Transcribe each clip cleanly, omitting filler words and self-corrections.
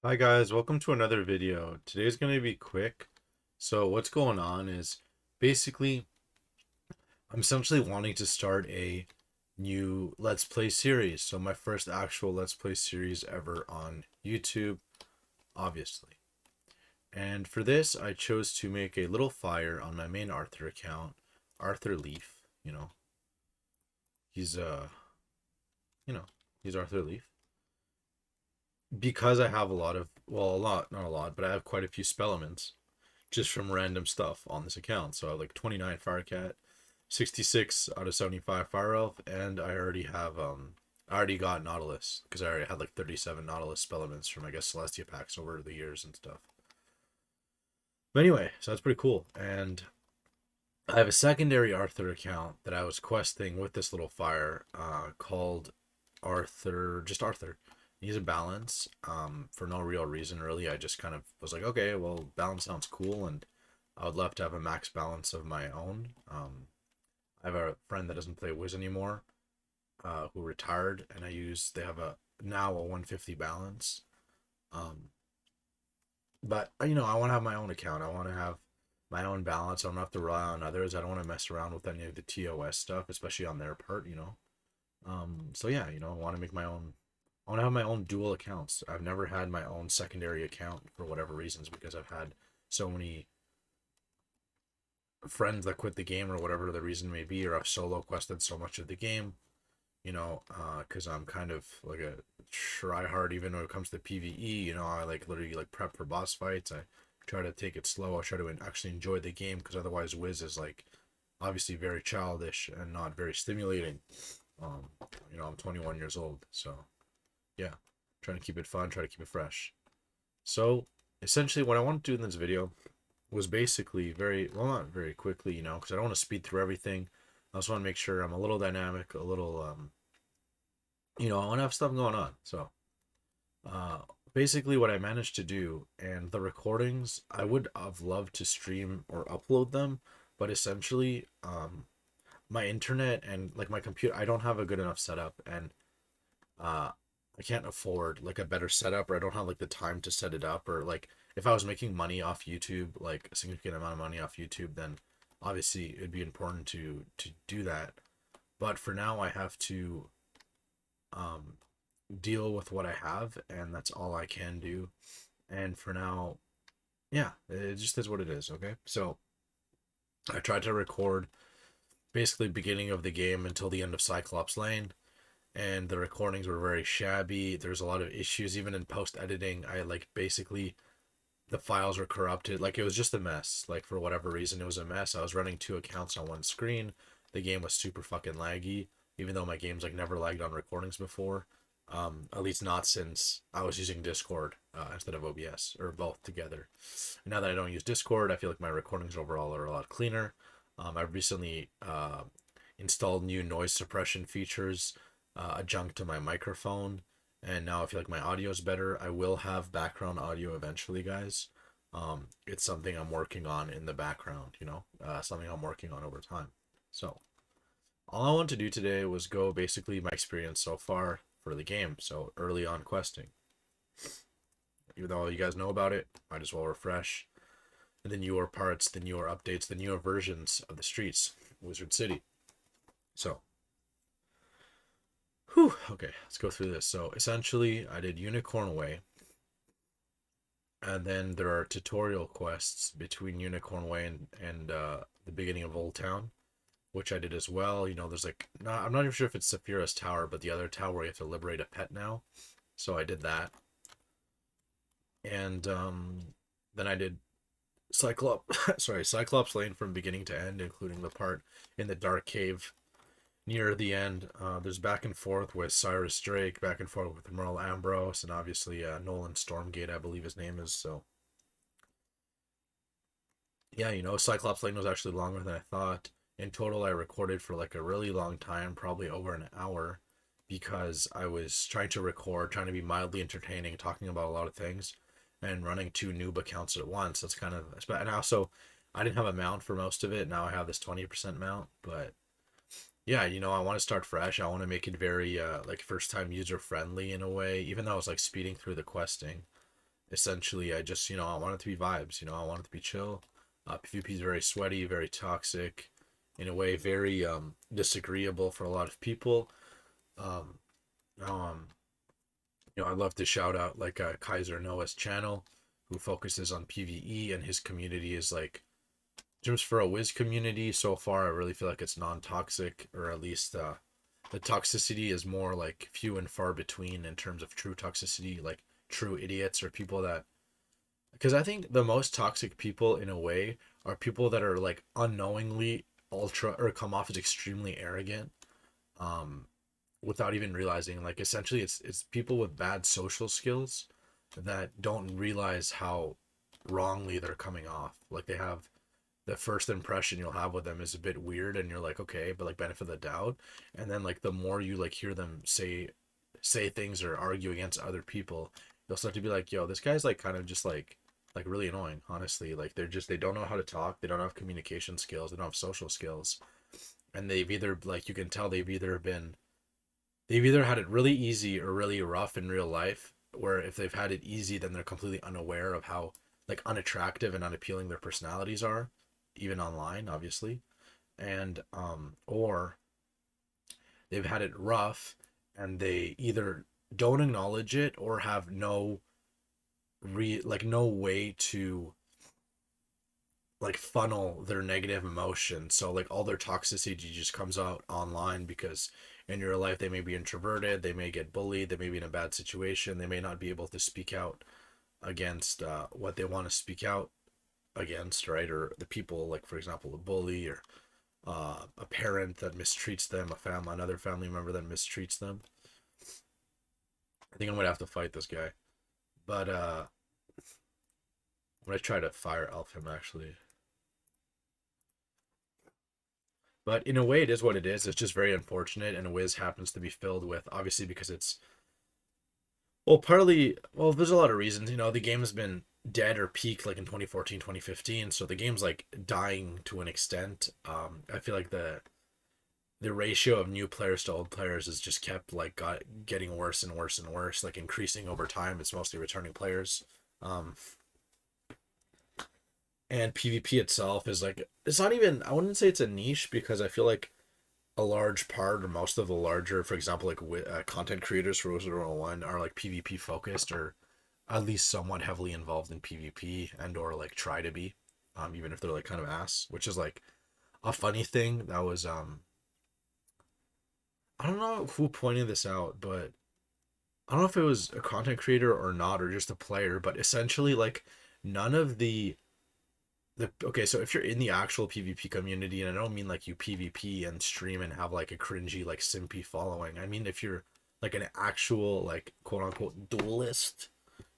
Hi guys, welcome to another video. Today's going to be quick. So what's going on is basically I'm essentially wanting to start a new Let's Play series. So my first actual Let's Play series ever on YouTube, obviously. And for this, I chose to make a little fire on my main Arthur account, Arthur Leaf, you know. He's you know, he's Arthur Leaf. Because I have a lot of, well, a lot, not a lot, but I have quite a few spell elements just from random stuff on this account. So I have like 29 Firecat, 66 out of 75 Fire Elf, and I already got Nautilus because I already had like 37 Nautilus spellements from I guess Celestia packs over the years and stuff. But anyway, so that's pretty cool. And I have a secondary Arthur account that I was questing with this little fire called Arthur, just Arthur. He's a balance for no real reason, really. I just kind of was like, okay, well, balance sounds cool, and I would love to have a max balance of my own. I have a friend that doesn't play Wiz anymore, who retired, and they have a now a 150 balance. Um, but I want to have my own account. I want to have my own balance. I don't have to rely on others. I don't want to mess around with any of the TOS stuff, especially on their part. So yeah, I want to make my own. I want to have my own dual accounts. I've never had my own secondary account for whatever reasons because I've had so many friends that quit the game or whatever the reason may be, or I've solo quested so much of the game, because I'm kind of like a try hard even when it comes to PvE. I like literally like prep for boss fights. I try to take it slow. I try to actually enjoy the game because otherwise Wiz is like obviously very childish and not very stimulating. Um, I'm 21 years old, so yeah, trying to keep it fun, try to keep it fresh. So essentially, what I want to do in this video was basically very well, not very quickly, because I don't want to speed through everything. I also want to make sure I'm a little dynamic, a little, I want to have stuff going on. So, uh, basically, what I managed to do, and the recordings, I would have loved to stream or upload them, but essentially, my internet and like my computer, I don't have a good enough setup, and uh, I can't afford like a better setup, or I don't have like the time to set it up, or like if I was making money off YouTube, like a significant amount of money off YouTube, then obviously it'd be important to do that. But for now, I have to um, deal with what I have, and that's all I can do. And for now, yeah, it just is what it is. Okay, so I tried to record basically beginning of the game until the end of Cyclops Lane, and the recordings were very shabby. There's a lot of issues even in post editing. I like basically the files were corrupted. Like it was just a mess. Like for whatever reason, it was a mess. I was running two accounts on one screen. The game was super fucking laggy, even though my game's like never lagged on recordings before. At least not since I was using Discord instead of OBS or both together. And now that I don't use Discord, I feel like my recordings overall are a lot cleaner. I've recently installed new noise suppression features adjunct to my microphone, and now I feel like my audio is better. I will have background audio eventually, guys. It's something I'm working on in the background, something I'm working on over time. So all I want to do today was go basically my experience so far for the game. So early on questing, even though you guys know about it, might as well refresh. And the newer parts, the newer updates, the newer versions of the streets, Wizard City. So whew, okay, let's go through this. So essentially, I did Unicorn Way, and then there are tutorial quests between Unicorn Way and the beginning of Old Town, which I did as well. There's like, I'm not even sure if it's Saphira's Tower, but the other tower where you have to liberate a pet now. So I did that, and then I did Cyclops Lane from beginning to end, including the part in the Dark Cave near the end. There's back and forth with Cyrus Drake, back and forth with Merle Ambrose, and obviously Nolan Stormgate, I believe his name is. So yeah, Cyclops Lane was actually longer than I thought. In total, I recorded for like a really long time, probably over an hour, because I was trying to record, trying to be mildly entertaining, talking about a lot of things, and running two noob accounts at once. That's kind of, and also, I didn't have a mount for most of it. Now I have this 20% mount, but yeah, I want to start fresh. I want to make it very like first time user friendly in a way, even though I was like speeding through the questing. essentially I just, I want it to be vibes, I want it to be chill. PvP is very sweaty, very toxic, in a way very disagreeable for a lot of people. Um, um, I'd love to shout out like Kaiser Noah's channel, who focuses on PvE, and his community is like, just for a Wiz community so far, I really feel like it's non-toxic, or at least the toxicity is more like few and far between in terms of true toxicity, like true idiots or people that, because I think the most toxic people in a way are people that are like unknowingly ultra or come off as extremely arrogant, um without even realizing, like essentially it's people with bad social skills that don't realize how wrongly they're coming off. Like they have, the first impression you'll have with them is a bit weird, and you're like, okay, but like benefit of the doubt. And then like the more you like hear them say things or argue against other people, you'll start to be like, yo, this guy's like kind of just like really annoying, honestly. Like they don't know how to talk, they don't have communication skills, they don't have social skills. And they've either, like, you can tell they've either had it really easy or really rough in real life, where if they've had it easy, then they're completely unaware of how like unattractive and unappealing their personalities are, even online, obviously. And or they've had it rough, and they either don't acknowledge it or have no way to like funnel their negative emotion. So like all their toxicity just comes out online, because in real life they may be introverted, they may get bullied, they may be in a bad situation, they may not be able to speak out against what they want to speak out against, right? Or the people, like for example, a bully, or a parent that mistreats them, another family member that mistreats them. I think I'm gonna have to fight this guy, but I'm gonna try to fire elf him actually. But in a way, it is what it is. It's just very unfortunate, and Wiz happens to be filled with, obviously, because it's, well, partly, well, there's a lot of reasons. The game has been dead or peaked like in 2014, 2015, so the game's like dying to an extent. I feel like the ratio of new players to old players has just kept like getting worse and worse and worse, like increasing over time. It's mostly returning players. Um, and PvP itself is like, it's not even, I wouldn't say it's a niche, because I feel like a large part, or most of the larger, for example, like content creators for Wizard101 are like PvP focused, or at least somewhat heavily involved in PvP, and or like try to be, even if they're like kind of ass, which is like a funny thing. That was I don't know who pointed this out, but I don't know if it was a content creator or not, or just a player, but essentially like none of the okay, so if you're in the actual PvP community, and I don't mean like you PvP and stream and have like a cringy like simpy following. I mean if you're like an actual like quote unquote duelist,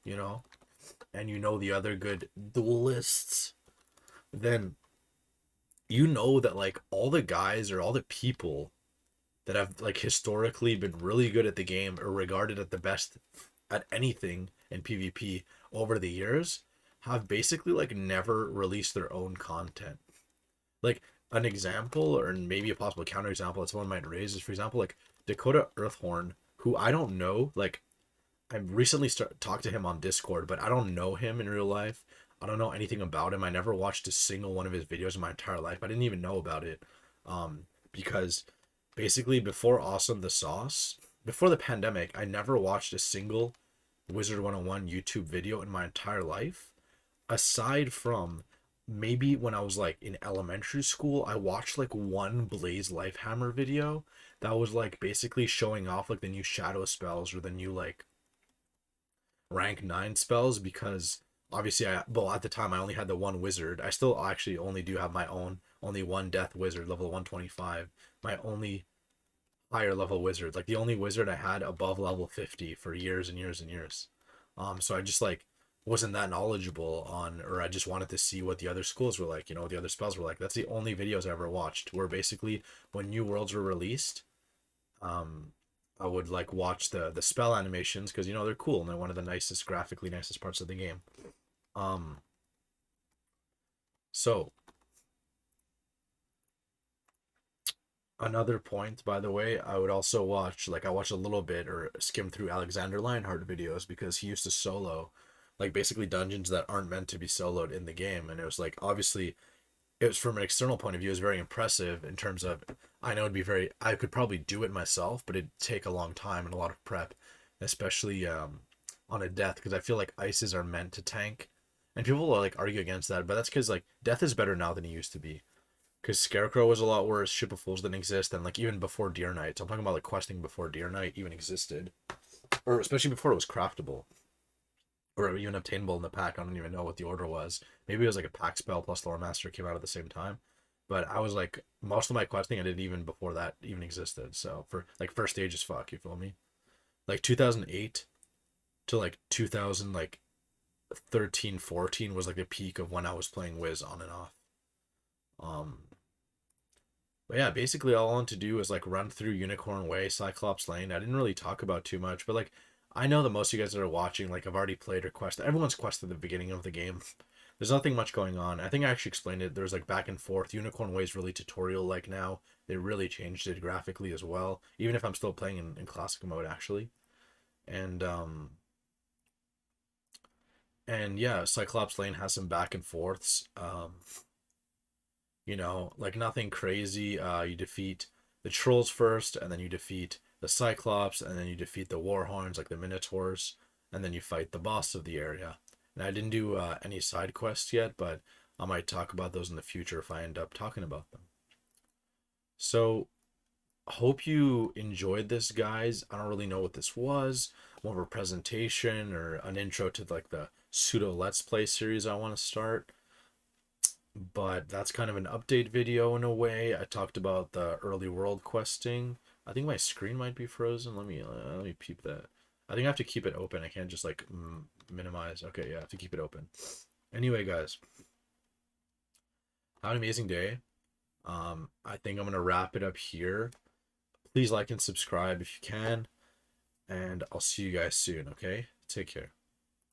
you know, and the other good duelists, then that like all the guys or all the people that have like historically been really good at the game, or regarded at the best at anything in PvP over the years, have basically like never released their own content. Like an example, or maybe a possible counterexample that someone might raise, is, for example, like Dakota Earthhorn, who I don't know. Like I recently talked to him on Discord, but I don't know him in real life. I don't know anything about him. I never watched a single one of his videos in my entire life. I didn't even know about it, because basically before Awesome the Sauce, before the pandemic, I never watched a single Wizard101 YouTube video in my entire life, aside from maybe when I was like in elementary school. I watched like one Blaze Lifehammer video that was like basically showing off like the new shadow spells, or the new like rank 9 spells, because obviously well, at the time I only had the one wizard. I still actually only do have my only one death wizard, level 125, my only higher level wizard, like the only wizard I had above level 50 for years and years and years. So I just like wasn't that knowledgeable on, or I just wanted to see what the other schools were like, the other spells were like. That's the only videos I ever watched, were basically when new worlds were released. um I would like watch the spell animations, because they're cool, and they're one of the graphically nicest parts of the game. um so Another point, by the way, I would also watch, like, I watch a little bit or skim through Alexander Lionheart videos, because he used to solo like basically dungeons that aren't meant to be soloed in the game. And it was like, obviously, it was from an external point of view, it was very impressive in terms of, I know it'd be very, I could probably do it myself, but it'd take a long time and a lot of prep, especially on a death, because I feel like ices are meant to tank. And people will like argue against that, but that's because like death is better now than it used to be. Because Scarecrow was a lot worse, Ship of Fools didn't exist, and like even before Deer Knight. So I'm talking about like questing before Deer Knight even existed, or especially before it was craftable or even obtainable in the pack. I don't even know what the order was. Maybe it was like a pack spell plus Lore Master came out at the same time. But I was like, most of my questing I did even before that even existed. So for like first stage is fuck, you feel me? Like 2008 to like 2000 like 13 14 was like the peak of when I was playing Wiz on and off. Um but yeah, basically all I want to do is like run through Unicorn Way, Cyclops Lane. I didn't really talk about too much, but like I know that most of you guys that are watching, like I've already played or quested. Everyone's quested at the beginning of the game. There's nothing much going on. I think I actually explained it. There's like back and forth. Unicorn Way is really tutorial like now. They really changed it graphically as well. Even if I'm still playing in classic mode actually. And yeah, Cyclops Lane has some back and forths. You know, like nothing crazy. You defeat the trolls first, and then you defeat the Cyclops, and then you defeat the Warhorns, like the Minotaurs, and then you fight the boss of the area. And I didn't do any side quests yet, but I might talk about those in the future if I end up talking about them. So, hope you enjoyed this, guys. I don't really know what this was. More of a presentation or an intro to like the pseudo Let's Play series I want to start. But that's kind of an update video in a way. I talked about the early world questing. I think my screen might be frozen. Let me peep that. I think I have to keep it open. I can't just like minimize. Okay, yeah, I have to keep it open. Anyway, guys, have an amazing day. I think I'm gonna wrap it up here. Please like and subscribe if you can, and I'll see you guys soon. Okay, take care.